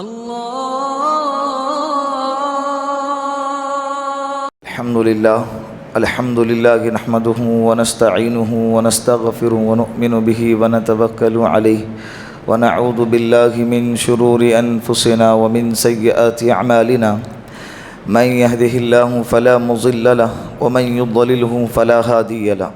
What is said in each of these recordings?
الحمد لله نحمده ونستعينه ونستغفره ونؤمن به ونتوكل عليه ونعوذ بالله من شرور أنفسنا ومن سيئات أعمالنا من يهده الله فلا مضل له ومن يضلله فلا هادي له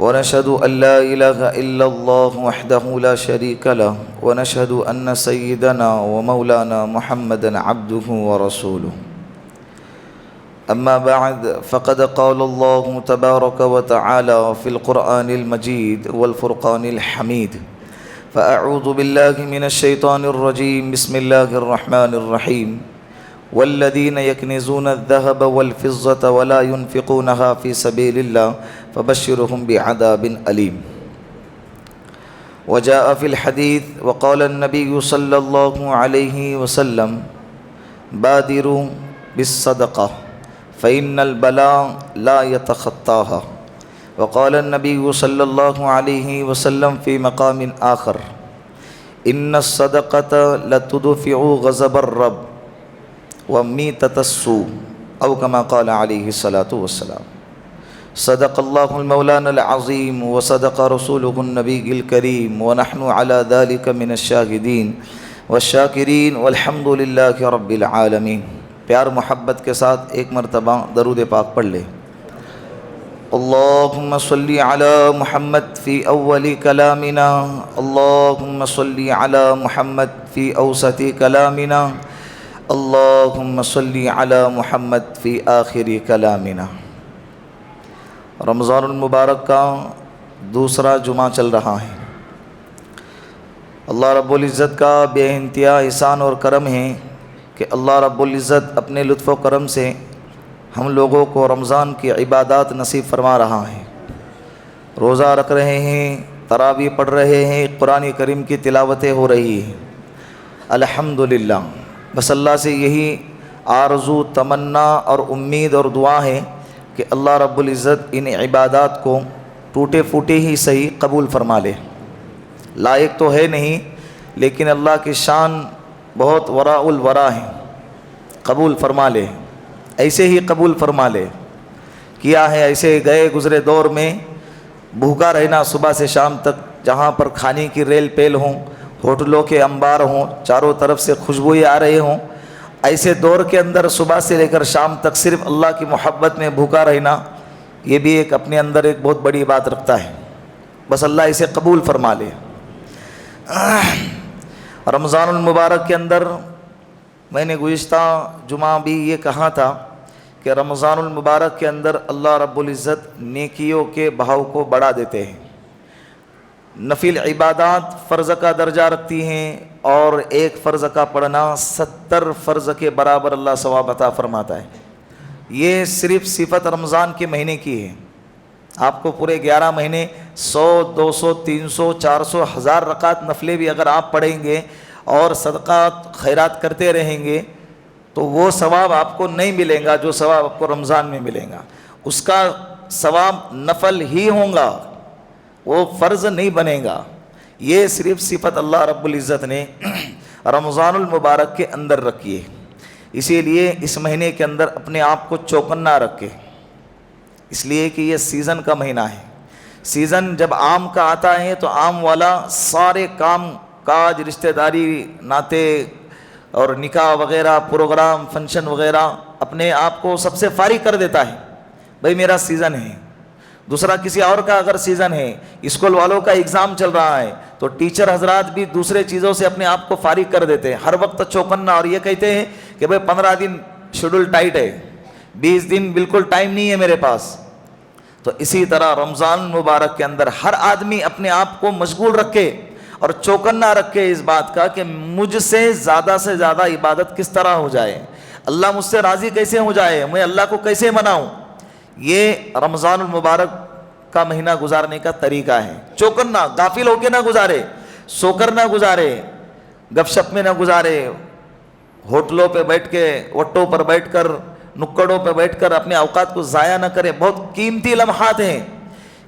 ونشهد أن لا إله إلا الله وحده لا شريك له ونشهد أن سيدنا ومولانا محمدا عبده ورسوله. أما بعد فقد قال الله تبارك وتعالى في القرآن المجيد والفرقان الحميد. فأعوذ بالله من الشيطان الرجيم. بسم الله الرحمن الرحيم. والذين يكنزون الذهب والفضة ولا ينفقونها في سبيل الله فبشرهم بعذاب أليم. وجاء في الحديث وقال النبي صلى الله عليه وسلم بادروا بالصدقة فإن البلاء لا يتخطاها. وقال النبي صلى الله عليه وسلم في مقام آخر إن الصدقة لتدفع غضب الرب وميتة السوء أو كما قال عليه الصلاة والسلام. صدق الله المولانا العظيم وصدق رسوله النبي الكريم ونحن على ذلك من الشاهدين والشاکرین والحمد للہ رب العالمین. پیار محبت کے ساتھ ایک مرتبہ درود پاک پڑھ لے. اللہم صلی علی محمد فی اول کلامنا، اللہم صلی علی محمد فی اوسط کلامنا، اللہم صلی علی محمد فی آخر کلامنا. رمضان المبارک کا دوسرا جمعہ چل رہا ہے. اللہ رب العزت کا بے انتہا احسان اور کرم ہے کہ اللہ رب العزت اپنے لطف و کرم سے ہم لوگوں کو رمضان کی عبادات نصیب فرما رہا ہے. روزہ رکھ رہے ہیں، تراویح پڑھ رہے ہیں، قرآن کریم کی تلاوتیں ہو رہی ہیں. الحمدللہ. بس اللہ سے یہی آرزو، تمنا اور امید اور دعا ہے کہ اللہ رب العزت ان عبادات کو ٹوٹے پھوٹے ہی صحیح قبول فرما لے. لائق تو ہے نہیں، لیکن اللہ کی شان بہت وراء الورا ہے. قبول فرما لے، ایسے ہی قبول فرما لے. کیا ہے ایسے گئے گزرے دور میں بھوکا رہنا صبح سے شام تک، جہاں پر کھانے کی ریل پیل ہوں، ہوٹلوں کے انبار ہوں، چاروں طرف سے خوشبوئیں آ رہے ہوں. ایسے دور کے اندر صبح سے لے کر شام تک صرف اللہ کی محبت میں بھوکا رہنا، یہ بھی ایک اپنے اندر ایک بہت بڑی بات رکھتا ہے. بس اللہ اسے قبول فرما لے. رمضان المبارک کے اندر میں نے گزشتہ جمعہ بھی یہ کہا تھا کہ رمضان المبارک کے اندر اللہ رب العزت نیکیوں کے بہاؤ کو بڑھا دیتے ہیں. نفل عبادات فرض کا درجہ رکھتی ہیں، اور ایک فرض کا پڑھنا 70 فرض کے برابر اللہ ثواب عطا فرماتا ہے. یہ صرف صفت رمضان کے مہینے کی ہے. آپ کو پورے 11 مہینے 100 200 300 400 1000 رکعت نفلیں بھی اگر آپ پڑھیں گے اور صدقات خیرات کرتے رہیں گے تو وہ ثواب آپ کو نہیں ملے گا جو ثواب آپ کو رمضان میں ملے گا. اس کا ثواب نفل ہی ہوگا، وہ فرض نہیں بنے گا. یہ صرف صفت اللہ رب العزت نے رمضان المبارک کے اندر رکھی ہے. اسی لیے اس مہینے کے اندر اپنے آپ کو چوکنا رکھے، اس لیے کہ یہ سیزن کا مہینہ ہے. سیزن جب آم کا آتا ہے تو آم والا سارے کام کاج، رشتہ داری، ناطے اور نکاح وغیرہ، پروگرام، فنکشن وغیرہ اپنے آپ کو سب سے فارغ کر دیتا ہے. بھئی میرا سیزن ہے. دوسرا کسی اور کا اگر سیزن ہے، اسکول والوں کا ایگزام چل رہا ہے، تو ٹیچر حضرات بھی دوسرے چیزوں سے اپنے آپ کو فارغ کر دیتے ہیں. ہر وقت چوکنا، اور یہ کہتے ہیں کہ بھئی 15 دن شیڈول ٹائٹ ہے، 20 دن بالکل ٹائم نہیں ہے میرے پاس. تو اسی طرح رمضان مبارک کے اندر ہر آدمی اپنے آپ کو مشغول رکھے اور چوکنا رکھے اس بات کا کہ مجھ سے زیادہ عبادت کس طرح ہو جائے، اللہ مجھ سے راضی کیسے ہو جائے، میں اللہ کو کیسے مناؤں. یہ رمضان المبارک کا مہینہ گزارنے کا طریقہ ہے. چوکنا، غافل ہو کے نہ گزارے، سو کر نہ گزارے، گپ شپ میں نہ گزارے، ہوٹلوں پہ بیٹھ کے، وٹوں پر بیٹھ کر، نکڑوں پہ بیٹھ کر اپنے اوقات کو ضائع نہ کرے. بہت قیمتی لمحات ہیں.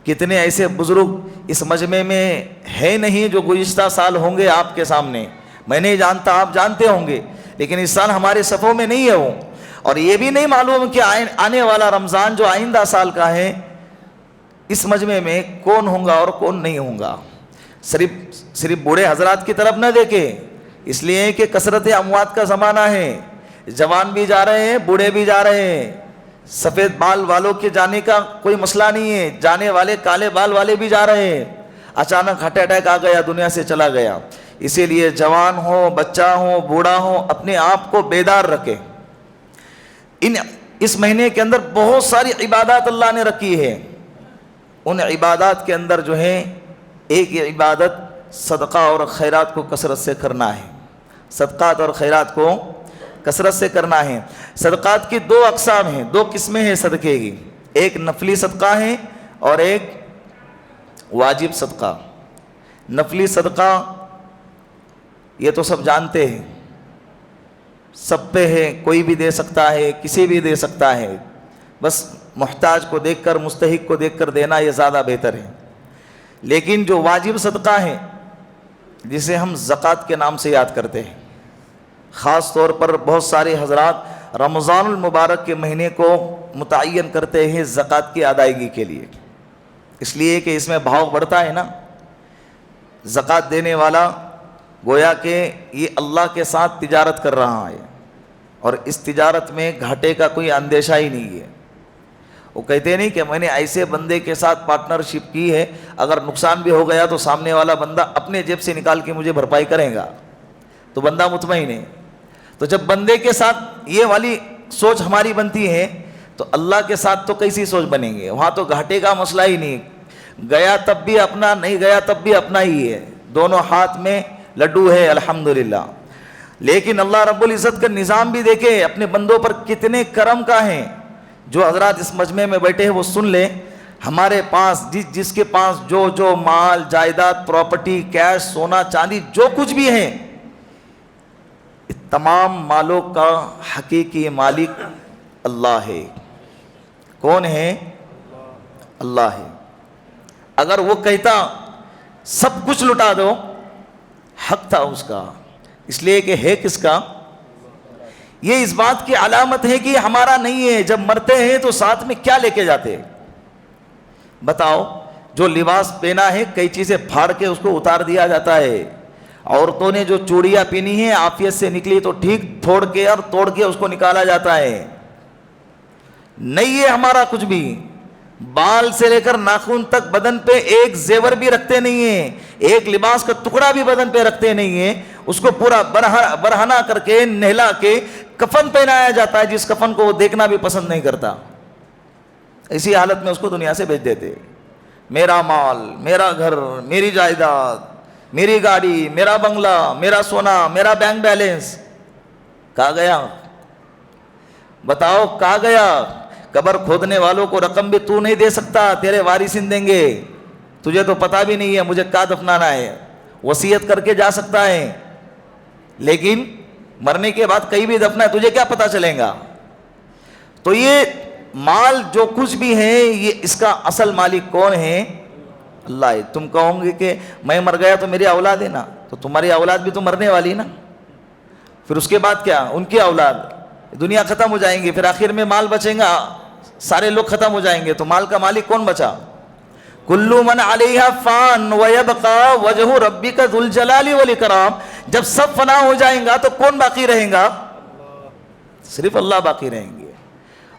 کتنے ایسے بزرگ اس مجمع میں ہے نہیں جو گزشتہ سال ہوں گے آپ کے سامنے. میں نہیں جانتا، آپ جانتے ہوں گے، لیکن اس سال ہمارے صفوں میں نہیں ہے وہ، اور یہ بھی نہیں معلوم کہ آنے والا رمضان جو آئندہ سال کا ہے اس مجمع میں کون ہوں گا اور کون نہیں ہوں گا۔ صرف بوڑھے حضرات کی طرف نہ دیکھیں، اس لیے کہ کثرت اموات کا زمانہ ہے، جوان بھی جا رہے ہیں، بوڑھے بھی جا رہے ہیں، سفید بال والوں کے جانے کا کوئی مسئلہ نہیں ہے، جانے والے کالے بال والے بھی جا رہے ہیں، اچانک ہارٹ اٹیک آ گیا، دنیا سے چلا گیا۔ اسی لیے جوان ہو، بچہ ہو، بوڑھا ہو، اپنے آپ کو بیدار رکھے۔ اس مہینے کے اندر بہت ساری عبادات اللہ نے رکھی ہے، ان عبادات کے اندر جو ہے ایک یہ عبادت صدقہ اور خیرات کو کثرت سے کرنا ہے، صدقات اور خیرات کو کثرت سے کرنا ہے۔ صدقات کی دو اقسام ہیں، دو قسمیں ہیں صدقے کی، ایک نفلی صدقہ ہے اور ایک واجب صدقہ۔ نفلی صدقہ یہ تو سب جانتے ہیں، سب پہ ہے، کوئی بھی دے سکتا ہے، کسی بھی دے سکتا ہے، بس محتاج کو دیکھ کر، مستحق کو دیکھ کر دینا یہ زیادہ بہتر ہے۔ لیکن جو واجب صدقہ ہے جسے ہم زکوٰۃ کے نام سے یاد کرتے ہیں، خاص طور پر بہت سارے حضرات رمضان المبارک کے مہینے کو متعین کرتے ہیں زکوٰۃ کی ادائیگی کے لیے، اس لیے کہ اس میں بھاؤ بڑھتا ہے نا۔ زکوٰۃ دینے والا گویا کہ یہ اللہ کے ساتھ تجارت کر رہا ہے، اور اس تجارت میں گھاٹے کا کوئی اندیشہ ہی نہیں ہے۔ وہ کہتے نہیں کہ میں نے ایسے بندے کے ساتھ پارٹنرشپ کی ہے، اگر نقصان بھی ہو گیا تو سامنے والا بندہ اپنے جیب سے نکال کے مجھے بھرپائی کرے گا، تو بندہ مطمئن ہے۔ تو جب بندے کے ساتھ یہ والی سوچ ہماری بنتی ہے تو اللہ کے ساتھ تو کیسی سوچ بنیں گے؟ وہاں تو گھاٹے کا مسئلہ ہی نہیں، گیا تب بھی اپنا، نہیں گیا تب بھی اپنا ہی ہے، دونوں ہاتھ میں لڈو ہے الحمدللہ۔ لیکن اللہ رب العزت کا نظام بھی دیکھے اپنے بندوں پر کتنے کرم کا ہے۔ جو حضرات اس مجمع میں بیٹھے ہیں وہ سن لیں، ہمارے پاس جس کے پاس جو مال جائیداد، پراپرٹی، کیش، سونا چاندی جو کچھ بھی ہے، تمام مالوں کا حقیقی مالک اللہ ہے۔ کون ہے؟ اللہ ہے۔ اگر وہ کہتا سب کچھ لٹا دو، حق تھا اس کا، اس لیے کہ ہے کس کا؟ یہ اس بات کی علامت ہے کہ ہمارا نہیں ہے۔ جب مرتے ہیں تو ساتھ میں کیا لے کے جاتے؟ بتاؤ، جو لباس پہنا ہے کئی چیزیں پھاڑ کے اس کو اتار دیا جاتا ہے۔ عورتوں نے جو چوڑیاں پہنی ہیں عافیت سے نکلی تو ٹھیک، توڑ کے اس کو نکالا جاتا ہے۔ نہیں ہے ہمارا کچھ بھی، بال سے لے کر ناخن تک بدن پہ ایک زیور بھی رکھتے نہیں ہیں، ایک لباس کا ٹکڑا بھی بدن پہ رکھتے نہیں ہیں۔ اس کو پورا برہنہ کر کے، نہلا کے کفن پہنایا جاتا ہے، جس کفن کو وہ دیکھنا بھی پسند نہیں کرتا۔ اسی حالت میں اس کو دنیا سے بھیج دیتے۔ میرا مال، میرا گھر، میری جائیداد، میری گاڑی، میرا بنگلہ، میرا سونا، میرا بینک بیلنس کہاں گیا؟ بتاؤ کہاں گیا؟ قبر کھودنے والوں کو رقم بھی تو نہیں دے سکتا، تیرے وارثین دیں گے، تجھے تو پتہ بھی نہیں ہے مجھے کہاں دفنانا ہے۔ وصیت کر کے جا سکتا ہے، لیکن مرنے کے بعد کہیں بھی دفنا ہے تجھے کیا پتہ چلے گا؟ تو یہ مال جو کچھ بھی ہے، یہ اس کا اصل مالک کون ہے؟ اللہ ہے۔ تم کہو گے کہ میں مر گیا تو میری اولاد ہے نا، تو تمہاری اولاد بھی تو مرنے والی نا، پھر اس کے بعد کیا؟ ان کی اولاد، دنیا ختم ہو جائیں گے، پھر آخر میں مال بچیں گا، سارے لوگ ختم ہو جائیں گے، تو مال کا مالک کون بچا؟ کل من علیہا فان ویبقى وجہ ربک ذو الجلال والاکرام۔ جب سب فنا ہو جائیں گا تو کون باقی رہیں گا؟ صرف اللہ باقی رہیں گے،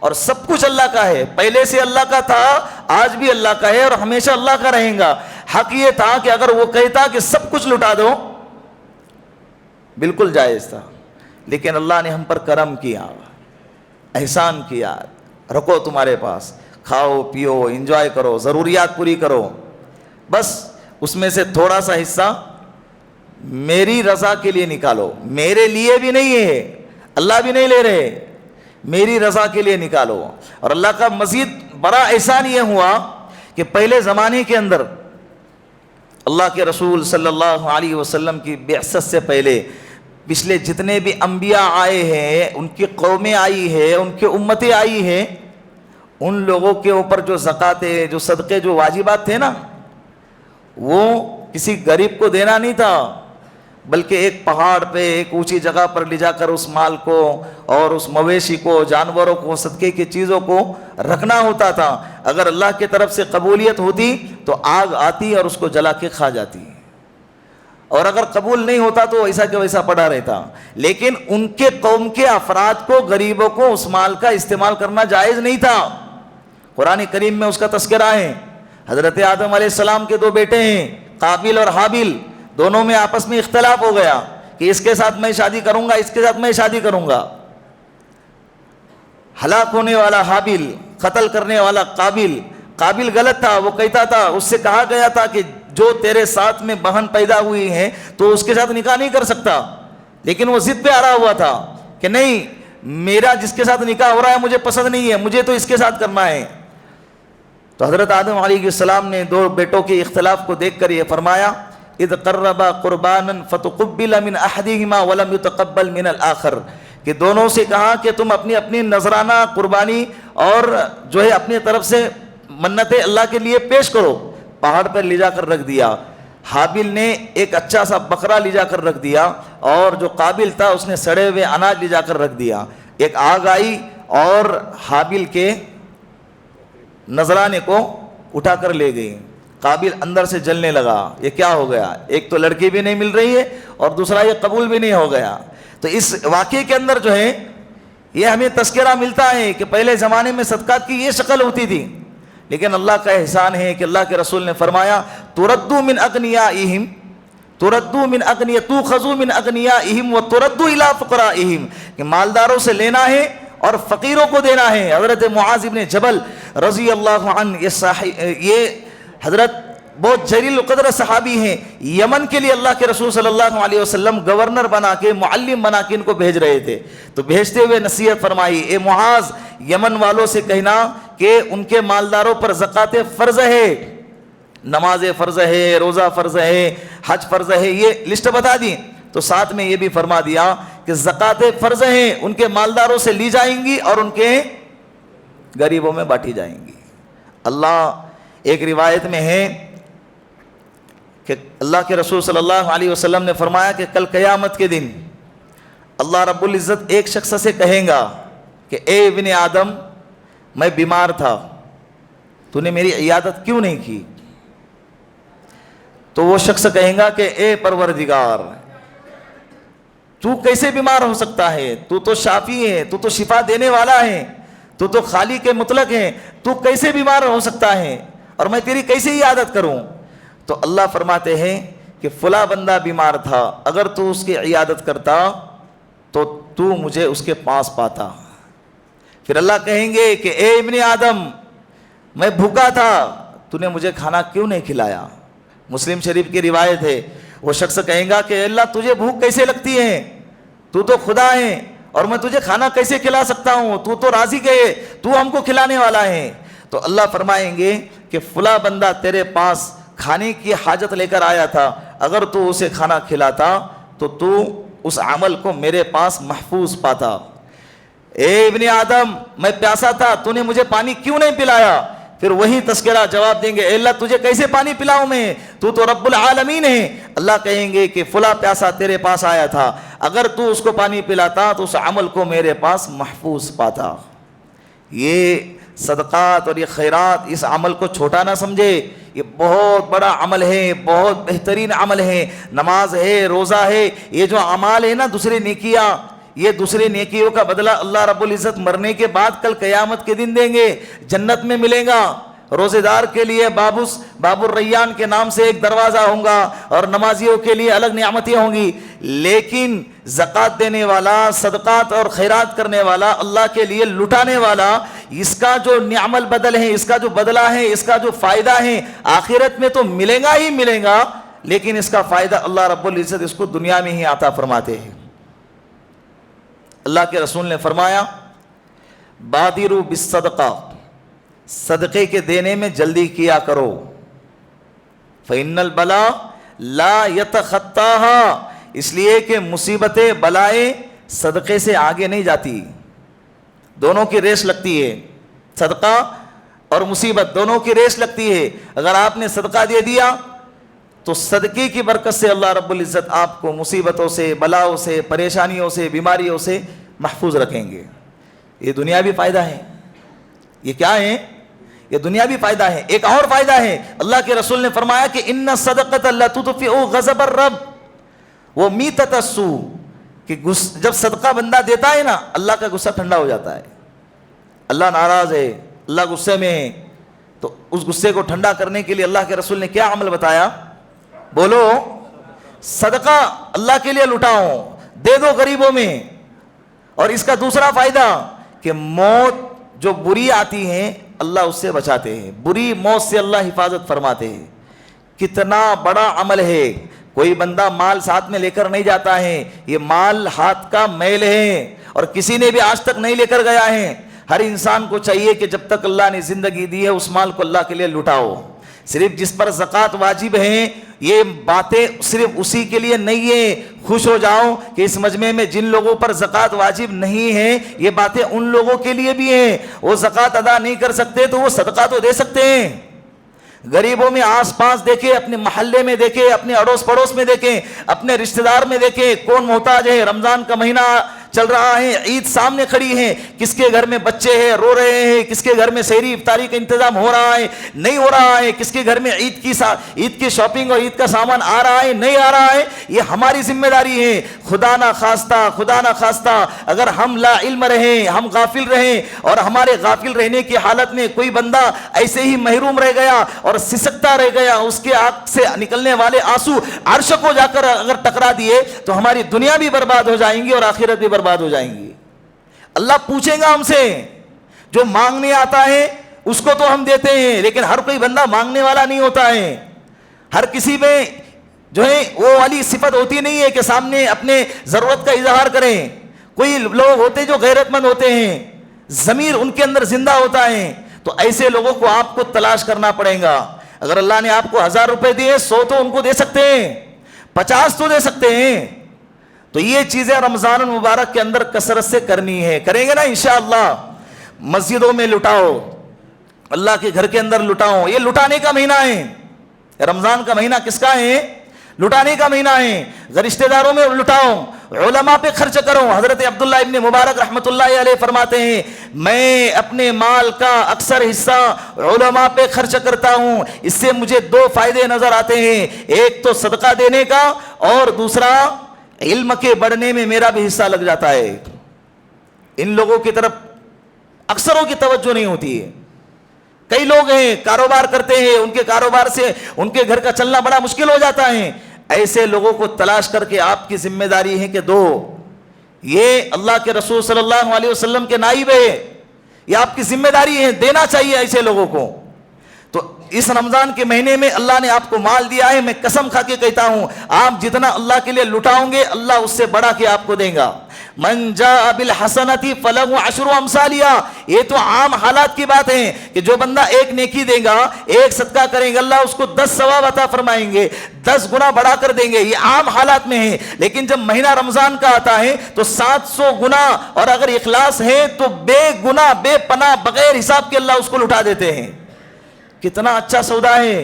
اور سب کچھ اللہ کا ہے، پہلے سے اللہ کا تھا، آج بھی اللہ کا ہے اور ہمیشہ اللہ کا رہیں گا۔ حق یہ تھا کہ اگر وہ کہتا کہ سب کچھ لٹا دو، بالکل جائز تھا، لیکن اللہ نے ہم پر کرم کیا، احسان کیا، رکھو تمہارے پاس، کھاؤ پیو انجوائے کرو، ضروریات پوری کرو، بس اس میں سے تھوڑا سا حصہ میری رضا کے لیے نکالو۔ میرے لیے بھی نہیں ہے، اللہ بھی نہیں لے رہے، میری رضا کے لیے نکالو۔ اور اللہ کا مزید بڑا احسان یہ ہوا کہ پہلے زمانے کے اندر اللہ کے رسول صلی اللہ علیہ وسلم کی بعثت سے پہلے پچھلے جتنے بھی انبیاء آئے ہیں، ان کی قومیں آئی ہیں، ان کی امتیں آئی ہیں، ان لوگوں کے اوپر جو زکوٰۃ، جو صدقے، جو واجبات تھے نا، وہ کسی غریب کو دینا نہیں تھا، بلکہ ایک پہاڑ پہ ایک اونچی جگہ پر لے جا کر اس مال کو اور اس مویشی کو، جانوروں کو، صدقے کی چیزوں کو رکھنا ہوتا تھا۔ اگر اللہ کی طرف سے قبولیت ہوتی تو آگ آتی اور اس کو جلا کے کھا جاتی، اور اگر قبول نہیں ہوتا تو ویسا کہ ویسا پڑا رہتا۔ لیکن ان کے قوم کے افراد کو، غریبوں کو اس مال کا استعمال کرنا جائز نہیں تھا۔ قرآن کریم میں اس کا تذکرہ ہے۔ حضرت آدم علیہ السلام کے 2 بیٹے ہیں، قابل اور حابل، دونوں میں آپس میں اختلاف ہو گیا کہ اس کے ساتھ میں شادی کروں گا، اس کے ساتھ میں شادی کروں گا۔ ہلاک ہونے والا حابل، قتل کرنے والا قابل۔ قابل غلط تھا، وہ کہتا تھا، اس سے کہا گیا تھا کہ جو تیرے ساتھ میں بہن پیدا ہوئی ہے تو اس کے ساتھ نکاح نہیں کر سکتا، لیکن وہ ضد پہ آ رہا ہوا تھا کہ نہیں، میرا جس کے ساتھ نکاح ہو رہا ہے مجھے پسند نہیں ہے، مجھے تو اس کے ساتھ کرنا ہے۔ تو حضرت آدم علیہ السلام نے 2 بیٹوں کے اختلاف کو دیکھ کر یہ فرمایا، اذ قربا قربانا فتقبل من احدهما ولم يتقبل من الاخر، کہ دونوں سے کہا کہ تم اپنی اپنی نذرانہ قربانی اور جو ہے اپنی طرف سے منتیں اللہ کے لیے پیش کرو۔ پہاڑ پر لے جا کر رکھ دیا۔ حابل نے ایک اچھا سا بکرا لے جا کر رکھ دیا، اور جو قابل تھا اس نے سڑے ہوئے اناج لے جا کر رکھ دیا۔ ایک آگ آئی اور حابل کے نذرانے کو اٹھا کر لے گئی۔ قابل اندر سے جلنے لگا، یہ کیا ہو گیا؟ ایک تو لڑکی بھی نہیں مل رہی ہے اور دوسرا یہ قبول بھی نہیں ہو گیا۔ تو اس واقعے کے اندر جو ہے یہ ہمیں تذکرہ ملتا ہے کہ پہلے زمانے میں صدقات کی یہ شکل ہوتی تھی، لیکن اللہ کا احسان ہے کہ اللہ کے رسول نے فرمایا تردو من اغنیائہم، تردو من تؤخذوا من اغنیائہم وتردو الی فقرائہم، کہ مالداروں سے لینا ہے اور فقیروں کو دینا ہے۔ حضرت معاذ بن جبل رضی اللہ عنہ، یہ حضرت بہت جلیل القدر صحابی ہیں، یمن کے لیے اللہ کے رسول صلی اللہ علیہ وسلم گورنر بنا کے، معلم بنا کے ان کو بھیج رہے تھے۔ تو بھیجتے ہوئے نصیحت فرمائی، اے معاذ، یمن والوں سے کہنا کہ ان کے مالداروں پر زکوٰۃ فرض ہے، نماز فرض ہے، روزہ فرض ہے، حج فرض ہے، یہ لسٹ بتا دی۔ تو ساتھ میں یہ بھی فرما دیا کہ زکوٰۃ فرض ہیں ان کے مالداروں سے لی جائیں گی اور ان کے غریبوں میں بانٹی جائیں گی۔ اللہ، ایک روایت میں ہے کہ اللہ کے رسول صلی اللہ علیہ وسلم نے فرمایا کہ کل قیامت کے دن اللہ رب العزت ایک شخص سے کہیں گا کہ اے ابن آدم، میں بیمار تھا، تو نے میری عیادت کیوں نہیں کی؟ تو وہ شخص کہیں گا کہ اے پروردگار، تو کیسے بیمار ہو سکتا ہے؟ تو تو شافی ہے، تو تو شفا دینے والا ہے، تو تو خالق مطلق ہے، تو کیسے بیمار ہو سکتا ہے اور میں تیری کیسے عیادت کروں؟ تو اللہ فرماتے ہیں کہ فلاں بندہ بیمار تھا، اگر تو اس کی عیادت کرتا تو تو مجھے اس کے پاس پاتا۔ پھر اللہ کہیں گے کہ اے ابن آدم، میں بھوکا تھا، تو نے مجھے کھانا کیوں نہیں کھلایا؟ مسلم شریف کی روایت ہے، وہ شخص کہیں گا کہ اللہ تجھے بھوک کیسے لگتی ہے؟ تو تو خدا ہے اور میں تجھے کھانا کیسے کھلا سکتا ہوں؟ تو تو رازق ہے، تو ہم کو کھلانے والا ہے۔ تو اللہ فرمائیں گے کہ فلاں بندہ تیرے پاس کھانے کی حاجت لے کر آیا تھا، اگر تو اسے کھانا کھلاتا تو تو اس عمل کو میرے پاس محفوظ پاتا۔ اے ابن آدم، میں پیاسا تھا، تو نے مجھے پانی کیوں نہیں پلایا؟ پھر وہی تذکرہ جواب دیں گے، اے اللہ تجھے کیسے پانی پلاؤں میں؟ تو تو رب العالمین ہے۔ اللہ کہیں گے کہ فلاں پیاسا تیرے پاس آیا تھا، اگر تو اس کو پانی پلاتا تو اس عمل کو میرے پاس محفوظ پاتا۔ یہ صدقات اور یہ خیرات، اس عمل کو چھوٹا نہ سمجھے، یہ بہت بڑا عمل ہے، بہت بہترین عمل ہے۔ نماز ہے، روزہ ہے، یہ جو اعمال ہے نا، دوسری نیکیاں، یہ دوسری نیکیوں کا بدلہ اللہ رب العزت مرنے کے بعد کل قیامت کے دن دیں گے، جنت میں ملے گا۔ روزے دار کے لیے باب الریان کے نام سے ایک دروازہ ہوگا اور نمازیوں کے لیے الگ نعمتیں ہوں گی، لیکن زکوٰۃ دینے والا، صدقات اور خیرات کرنے والا، اللہ کے لیے لٹانے والا، اس کا جو نعم البدل ہے، اس کا جو بدلہ ہے، اس کا جو فائدہ ہے، آخرت میں تو ملے گا ہی ملے گا، لیکن اس کا فائدہ اللہ رب العزت اس کو دنیا میں ہی عطا فرماتے ہیں۔ اللہ کے رسول نے فرمایا بادروا بالصدقہ، صدقے کے دینے میں جلدی کیا کرو، فإن البلاء لا يتخطاها، اس لیے کہ مصیبتیں، بلائیں صدقے سے آگے نہیں جاتی، دونوں کی ریس لگتی ہے، صدقہ اور مصیبت دونوں کی ریس لگتی ہے۔ اگر آپ نے صدقہ دے دیا تو صدقے کی برکت سے اللہ رب العزت آپ کو مصیبتوں سے، بلاؤں سے، پریشانیوں سے، بیماریوں سے محفوظ رکھیں گے۔ یہ دنیاوی فائدہ ہے۔ یہ کیا ہے؟ یہ دنیاوی فائدہ ہے۔ ایک اور فائدہ ہے، اللہ کے رسول نے فرمایا کہ ان الصدقۃ لتطفئ غضب الرب ومیتۃ السوء، کہ جب صدقہ بندہ دیتا ہے نا، اللہ کا غصہ ٹھنڈا ہو جاتا ہے۔ اللہ ناراض ہے، اللہ غصے میں ہے، تو اس غصے کو ٹھنڈا کرنے کے لیے اللہ کے رسول نے کیا عمل بتایا؟ بولو، صدقہ اللہ کے لیے لٹاؤ، دے دو غریبوں میں۔ اور اس کا دوسرا فائدہ کہ موت جو بری آتی ہے اللہ اس سے بچاتے ہیں، بری موت سے اللہ حفاظت فرماتے ہیں۔ کتنا بڑا عمل ہے۔ کوئی بندہ مال ساتھ میں لے کر نہیں جاتا ہے، یہ مال ہاتھ کا میل ہے اور کسی نے بھی آج تک نہیں لے کر گیا ہے۔ ہر انسان کو چاہیے کہ جب تک اللہ نے زندگی دی ہے اس مال کو اللہ کے لیے لٹاؤ۔ صرف جس پر زکوٰۃ واجب ہے، یہ باتیں صرف اسی کے لیے نہیں ہے۔ خوش ہو جاؤ کہ اس مجمع میں جن لوگوں پر زکوٰۃ واجب نہیں ہے، یہ باتیں ان لوگوں کے لیے بھی ہیں۔ وہ زکوٰۃ ادا نہیں کر سکتے تو وہ صدقہ تو دے سکتے ہیں۔ غریبوں میں آس پاس دیکھیں، اپنے محلے میں دیکھیں، اپنے اڑوس پڑوس میں دیکھیں، اپنے رشتہ دار میں دیکھیں، کون محتاج ہے۔ رمضان کا مہینہ چل رہا ہے، عید سامنے کھڑی ہے، کس کے گھر میں بچے ہیں رو رہے ہیں، کس کے گھر میں سحری افطاری کا انتظام ہو رہا ہے نہیں ہو رہا ہے، کس کے گھر میں عید کی شاپنگ اور عید کا سامان آ رہا ہے نہیں آ رہا ہے۔ یہ ہماری ذمہ داری ہے۔ خدا نہ خواستہ اگر ہم لا علم رہیں، ہم غافل رہیں، اور ہمارے غافل رہنے کی حالت میں کوئی بندہ ایسے ہی محروم رہ گیا اور سسکتا رہ گیا، اس کے آنکھ سے نکلنے والے آنسو عرش کو جا کر اگر ٹکرا دیے تو ہماری دنیا بھی برباد ہو جائیں گی اور آخرت بھی برباد ہو جائیں گی۔ اللہ پوچھے گا ہم سے۔ جو مانگنے آتا ہے اس کو تو ہم دیتے ہیں، لیکن ہر کوئی بندہ مانگنے والا نہیں ہوتا ہے۔ ہر کسی میں جو ہے وہ والی صفت ہوتی نہیں ہے کہ سامنے اپنے ضرورت کا اظہار کریں۔ کوئی لوگ ہوتے جو غیرت مند ہوتے ہیں، ضمیر ان کے اندر زندہ ہوتا ہے، تو ایسے لوگوں کو آپ کو تلاش کرنا پڑے گا۔ اگر اللہ نے آپ کو 1000 روپے دیے، 100 تو ان کو دے سکتے ہیں، 50 تو دے سکتے ہیں۔ تو یہ چیزیں رمضان المبارک کے اندر کثرت سے کرنی ہے، کریں گے نا انشاءاللہ۔ مسجدوں میں لٹاؤ، اللہ کے گھر کے اندر لٹاؤ۔ یہ لٹانے کا مہینہ ہے۔ رمضان کا مہینہ کس کا ہے؟ لٹانے کا مہینہ ہے۔ رشتہ داروں میں لٹاؤ، علماء پہ خرچ کرو۔ حضرت عبداللہ ابن مبارک رحمۃ اللہ علیہ فرماتے ہیں، میں اپنے مال کا اکثر حصہ علماء پہ خرچ کرتا ہوں، اس سے مجھے 2 فائدے نظر آتے ہیں، ایک تو صدقہ دینے کا اور دوسرا علم کے بڑھنے میں میرا بھی حصہ لگ جاتا ہے۔ ان لوگوں کی طرف اکثروں کی توجہ نہیں ہوتی ہے۔ کئی لوگ ہیں کاروبار کرتے ہیں، ان کے کاروبار سے ان کے گھر کا چلنا بڑا مشکل ہو جاتا ہے۔ ایسے لوگوں کو تلاش کر کے آپ کی ذمہ داری ہے کہ دو۔ یہ اللہ کے رسول صلی اللہ علیہ وسلم کے نائب ہے، یہ آپ کی ذمہ داری ہے، دینا چاہیے ایسے لوگوں کو۔ تو اس رمضان کے مہینے میں اللہ نے آپ کو مال دیا ہے، میں قسم کھا کے کہتا ہوں، آپ جتنا اللہ کے لیے لٹاؤں گے اللہ اس سے بڑھا کے آپ کو دے گا۔ من جاء بالحسنۃ فلہ عشر امثالها، یہ تو عام حالات کی بات ہے کہ جو بندہ ایک نیکی دے گا، ایک صدقہ کرے گا، اللہ اس کو 10 ثواب عطا فرمائیں گے، 10 گنا بڑھا کر دیں گے۔ یہ عام حالات میں ہے، لیکن جب مہینہ رمضان کا آتا ہے تو 700 گنا، اور اگر اخلاص ہے تو بے گنا بے پناہ بغیر حساب کے اللہ اس کو لٹا دیتے ہیں۔ کتنا اچھا سودا ہے۔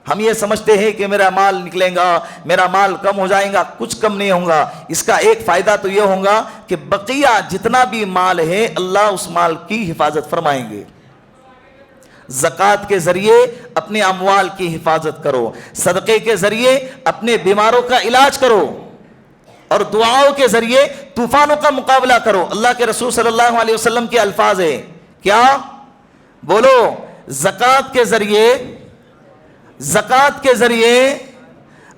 ہم یہ سمجھتے ہیں کہ میرا مال نکلے گا، میرا مال کم ہو جائے گا، کچھ کم نہیں ہوگا۔ اس کا ایک فائدہ تو یہ ہوگا کہ بقیہ جتنا بھی مال ہے اللہ اس مال کی حفاظت فرمائیں گے۔ زکوٰۃ کے ذریعے اپنے اموال کی حفاظت کرو، صدقے کے ذریعے اپنے بیماروں کا علاج کرو، اور دعاؤں کے ذریعے طوفانوں کا مقابلہ کرو۔ اللہ کے رسول صلی اللہ علیہ وسلم کے الفاظ ہیں، کیا بولو؟ زکوٰۃ کے ذریعے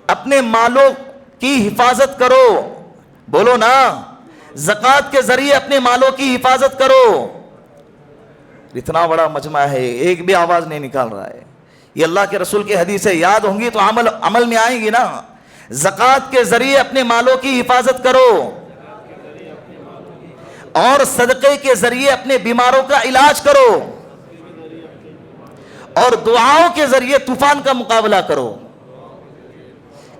اپنے مالوں کی حفاظت کرو۔ بولو نا، زکوٰۃ کے ذریعے اپنے مالوں کی حفاظت کرو۔ اتنا بڑا مجمع ہے، ایک بھی آواز نہیں نکال رہا ہے۔ یہ اللہ کے رسول کی حدیثیں یاد ہوں گی تو عمل میں آئیں گی نا۔ زکوٰۃ کے ذریعے اپنے مالوں کی حفاظت کرو، اور صدقے کے ذریعے اپنے بیماروں کا علاج کرو، اور دعاؤں کے ذریعے طوفان کا مقابلہ کرو۔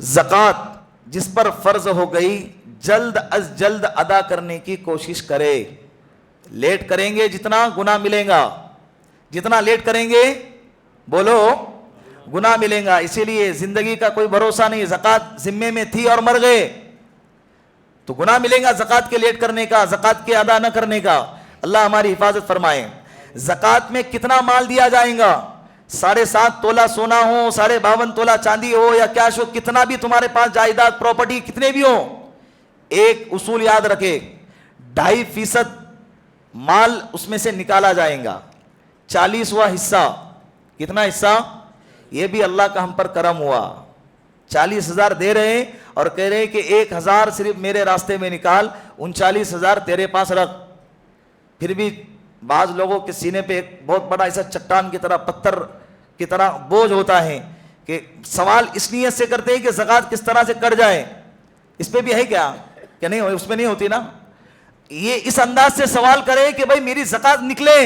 زکوٰۃ جس پر فرض ہو گئی جلد از جلد ادا کرنے کی کوشش کرے. لیٹ کریں گے جتنا گناہ ملے گا, جتنا لیٹ کریں گے بولو گناہ ملے گا. اسی لیے زندگی کا کوئی بھروسہ نہیں, زکوٰۃ ذمے میں تھی اور مر گئے تو گناہ ملے گا زکوٰۃ کے لیٹ کرنے کا, زکوٰۃ کے ادا نہ کرنے کا. اللہ ہماری حفاظت فرمائے. زکوٰۃ میں کتنا مال دیا جائے گا؟ 7.5 تولہ سونا ہو, 52.5 تولہ چاندی ہو یا کیش ہو, کتنا بھی تمہارے پاس جائیداد پراپرٹی کتنے بھی ہو, ایک اصول یاد رکھے, 2.5% مال اس میں سے نکالا جائے گا. 40واں حصہ, کتنا حصہ؟ یہ بھی اللہ کا ہم پر کرم ہوا. 40,000 دے رہے ہیں اور کہہ رہے ہیں کہ 1,000 صرف میرے راستے میں نکال, 39,000 تیرے پاس رکھ. پھر بھی بعض لوگوں کے سینے پہ ایک بہت بڑا ایسا چٹان کی طرح, پتھر کی طرح بوجھ ہوتا ہے کہ سوال اس نیت سے کرتے ہیں کہ زکوٰۃ کس طرح سے کٹ جائے. اس پہ بھی ہے کیا کہ نہیں, اس پہ نہیں ہوتی نا. یہ اس انداز سے سوال کرے کہ بھائی میری زکوٰۃ نکلے,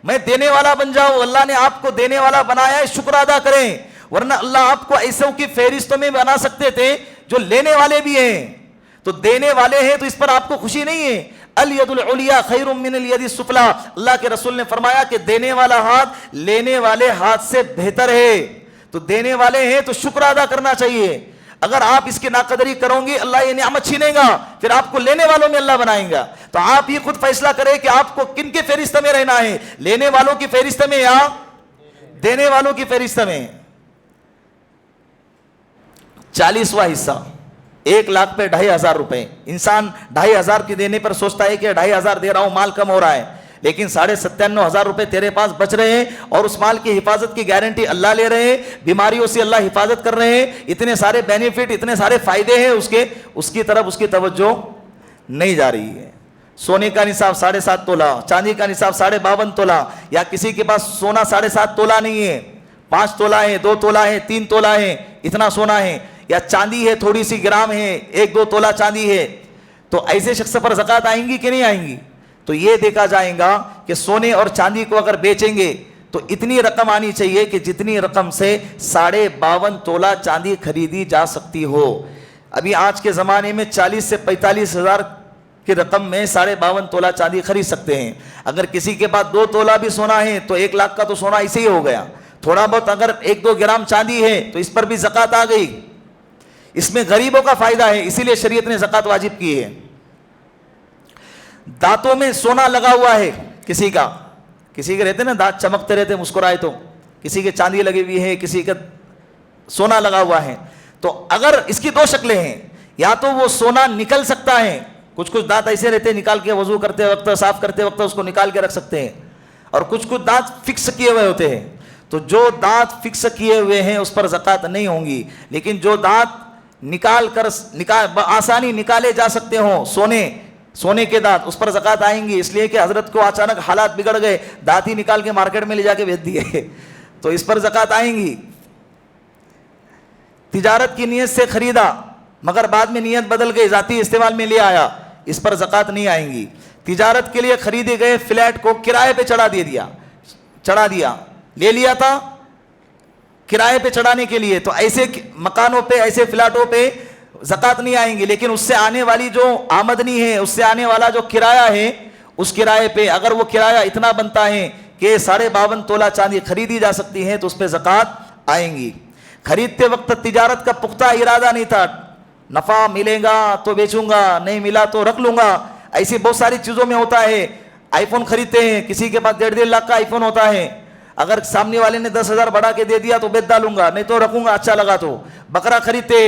میں دینے والا بن جاؤں. اللہ نے آپ کو دینے والا بنایا ہے, شکر ادا کریں, ورنہ اللہ آپ کو ایسوں کی فہرستوں میں بنا سکتے تھے جو لینے والے بھی ہیں. تو دینے والے ہیں تو اس پر آپ کو خوشی نہیں ہے. الید العلیٰ خیر من الید السفلیٰ, اللہ کے رسول نے فرمایا کہ دینے والا ہاتھ لینے والے ہاتھ سے بہتر ہے. تو دینے والے ہیں تو شکر ادا کرنا چاہیے. اگر آپ اس کی ناقدری کرو گے اللہ یہ نعمت چھینے گا, پھر آپ کو لینے والوں میں اللہ بنائیں گا. تو آپ ہی خود فیصلہ کریں کہ آپ کو کن کے فہرست میں رہنا ہے, لینے والوں کی فہرست میں یا دینے والوں کی فہرست میں. 40واں حصہ 1,00,000 پہ 2,500 روپے. انسان 2,500 کی دینے پر سوچتا ہے کہ 2,500 دے رہا ہوں, مال کم ہو رہا ہے, لیکن 97,500 روپے تیرے پاس بچ رہے ہیں اور اس مال کی حفاظت کی گارنٹی اللہ لے رہے ہیں. بیماریوں سے اللہ حفاظت کر رہے ہیں, اتنے سارے بینیفٹ, اتنے سارے فائدے ہیں اس کی طرف اس کی توجہ نہیں جا رہی ہے. سونے کا نصاب 7.5 تولہ, چاندی کا نصاب 52.5 تولہ, یا کسی کے پاس سونا 7.5 تولہ نہیں ہے, 5 تولہ ہے, 2 تولہ ہے, 3 تولہ ہے, اتنا سونا ہے, یا چاندی ہے تھوڑی سی گرام ہے, 1-2 تولہ چاندی ہے, تو ایسے شخص پر زکوٰۃ آئیں گی کہ نہیں آئیں گی؟ تو یہ دیکھا جائے گا کہ سونے اور چاندی کو اگر بیچیں گے تو اتنی رقم آنی چاہیے کہ جتنی رقم سے 52.5 تولہ چاندی خریدی جا سکتی ہو. ابھی آج کے زمانے میں 40 سے 45 ہزار کی رقم میں 52.5 تولہ چاندی خرید سکتے ہیں. اگر کسی کے پاس 2 تولہ بھی سونا ہے تو 1 لاکھ کا تو سونا اسے ہی ہو گیا. تھوڑا بہت اگر 1-2 گرام چاندی ہے تو اس پر بھی زکوٰۃ آ گئی. اس میں غریبوں کا فائدہ ہے, اسی لیے شریعت نے زکوٰۃ واجب کی ہے. دانتوں میں سونا لگا ہوا ہے کسی کے رہتے نا دانت چمکتے رہتے مسکرائے تو, کسی کے چاندی لگی ہوئی ہے, کسی کا سونا لگا ہوا ہے. تو اگر اس کی 2 شکلیں ہیں, یا تو وہ سونا نکل سکتا ہے, کچھ دانت ایسے رہتے ہیں نکال کے وضو کرتے وقت, صاف کرتے وقت اس کو نکال کے رکھ سکتے ہیں, اور کچھ دانت فکس کیے ہوئے ہوتے ہیں. تو جو دانت فکس کیے ہوئے ہیں اس پر زکوٰۃ نہیں ہوں گی, لیکن جو دانت آسانی نکالے جا سکتے ہوں, سونے کے دانت, اس پر زکوٰۃ آئیں گی. اس لیے کہ حضرت کو اچانک حالات بگڑ گئے, دانت ہی نکال کے مارکیٹ میں لے جا کے بیچ دیے, تو اس پر زکوٰۃ آئیں گی. تجارت کی نیت سے خریدا مگر بعد میں نیت بدل گئی, ذاتی استعمال میں لے آیا, اس پر زکوٰۃ نہیں آئیں گی. تجارت کے لیے خریدے گئے فلیٹ کو کرائے پہ چڑھا دیا, لے لیا تھا کرائے پہ چڑھانے کے لیے, تو ایسے مکانوں پہ, ایسے فلیٹوں پہ زکوٰۃ نہیں آئیں گی. لیکن اس سے آنے والی جو آمدنی ہے, اس سے آنے والا جو کرایہ ہے, اس کرائے پہ اگر وہ کرایہ اتنا بنتا ہے کہ 52.5 تولہ چاندی خریدی جا سکتی ہے تو اس پہ زکوٰۃ آئیں گی. خریدتے وقت تجارت کا پختہ ارادہ نہیں تھا, نفع ملے گا تو بیچوں گا, نہیں ملا تو رکھ لوں گا. ایسی بہت ساری چیزوں میں ہوتا ہے. آئی فون خریدتے ہیں, کسی کے پاس 1.5 لاکھ کا آئی فون ہوتا ہے, اگر سامنے والے نے 10,000 بڑھا کے دے دیا تو بیچ ڈالوں گا, نہیں تو رکھوں گا اچھا لگا تو. بکرا خریدتے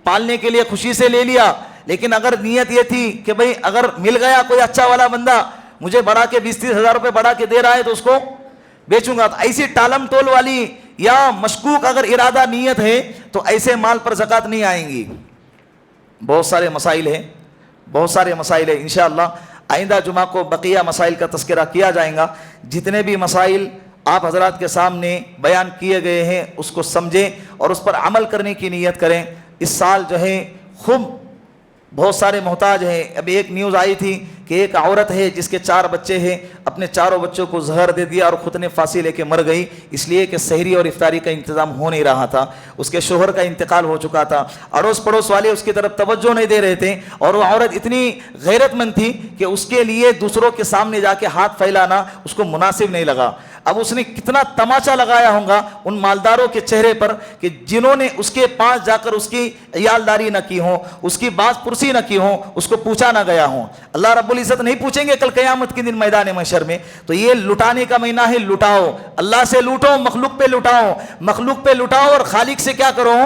پالنے کے لیے خوشی سے لے لیا, لیکن اگر نیت یہ تھی کہ بھئی اگر مل گیا کوئی اچھا والا بندہ مجھے بڑھا کے 20-30 ہزار روپے بڑھا کے دے رہا ہے تو اس کو بیچوں گا. تو ایسی ٹالم ٹول والی یا مشکوک اگر ارادہ نیت ہے تو ایسے مال پر زکوٰۃ نہیں آئیں گی. بہت سارے مسائل ہیں, انشاءاللہ آئندہ جمعہ کو بقیہ مسائل کا تذکرہ کیا جائے گا. جتنے بھی مسائل آپ حضرات کے سامنے بیان کیے گئے ہیں اس کو سمجھیں اور اس پر عمل کرنے کی نیت کریں. اس سال جو ہے خوب بہت سارے محتاج ہیں. ابھی ایک نیوز آئی تھی کہ ایک عورت ہے جس کے 4 بچے ہیں, اپنے چاروں بچوں کو زہر دے دیا اور خود نے پھانسی لے کے مر گئی, اس لیے کہ سحری اور افطاری کا انتظام ہو نہیں رہا تھا. اس کے شوہر کا انتقال ہو چکا تھا, اڑوس پڑوس والے اس کی طرف توجہ نہیں دے رہے تھے, اور وہ عورت اتنی غیرت مند تھی کہ اس کے لیے دوسروں کے سامنے جا کے ہاتھ پھیلانا اس کو مناسب نہیں لگا. اب اس نے کتنا تماچا لگایا ہوگا ان مالداروں کے چہرے پر کہ جنہوں نے اس کے پاس جا کر اس کی عیالداری نہ کی ہوں, اس کی باز پرسی نہ کی ہوں, اس کو پوچھا نہ گیا ہوں. اللہ رب العزت نہیں پوچھیں گے کل قیامت کے دن میدان محشر میں. تو یہ لٹانے کا مہینہ ہے, لٹاؤ, اللہ سے لوٹو, مخلوق پہ لٹاؤ, مخلوق پہ لٹاؤ اور خالق سے کیا کرو,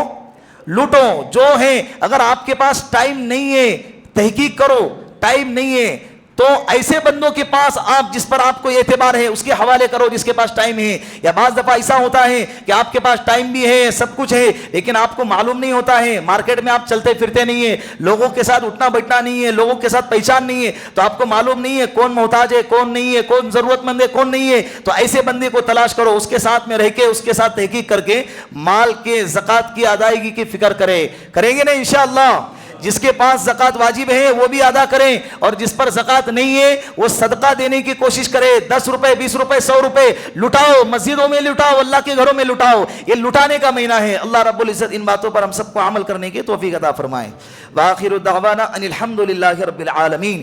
لوٹو. جو ہے اگر آپ کے پاس ٹائم نہیں ہے, تحقیق کرو, ٹائم نہیں ہے تو ایسے بندوں کے پاس آپ جس پر آپ کو اعتبار ہے اس کے حوالے کرو جس کے پاس ٹائم ہے. یا بعض دفعہ ایسا ہوتا ہے کہ آپ کے پاس ٹائم بھی ہے, سب کچھ ہے, لیکن آپ کو معلوم نہیں ہوتا ہے, مارکیٹ میں آپ چلتے پھرتے نہیں ہیں, لوگوں کے ساتھ اٹھنا بیٹھنا نہیں ہے, لوگوں کے ساتھ پہچان نہیں ہے, تو آپ کو معلوم نہیں ہے کون محتاج ہے, کون نہیں ہے, کون ضرورت مند ہے, کون نہیں ہے. تو ایسے بندے کو تلاش کرو, اس کے ساتھ میں رہ کے اس کے ساتھ تحقیق کر کے مال کے زکوٰۃ کی ادائیگی کی فکر کریں گے نا انشاءاللہ. جس کے پاس زکوٰۃ واجب ہے وہ بھی ادا کریں, اور جس پر زکوٰۃ نہیں ہے وہ صدقہ دینے کی کوشش کرے. 10 روپے, 20 روپے, 100 روپے لٹاؤ, مسجدوں میں لٹاؤ, اللہ کے گھروں میں لٹاؤ. یہ لٹانے کا مہینہ ہے. اللہ رب العزت ان باتوں پر ہم سب کو عمل کرنے کی توفیق عطا فرمائے. وآخر دعوانا ان الحمد للہ رب العالمین.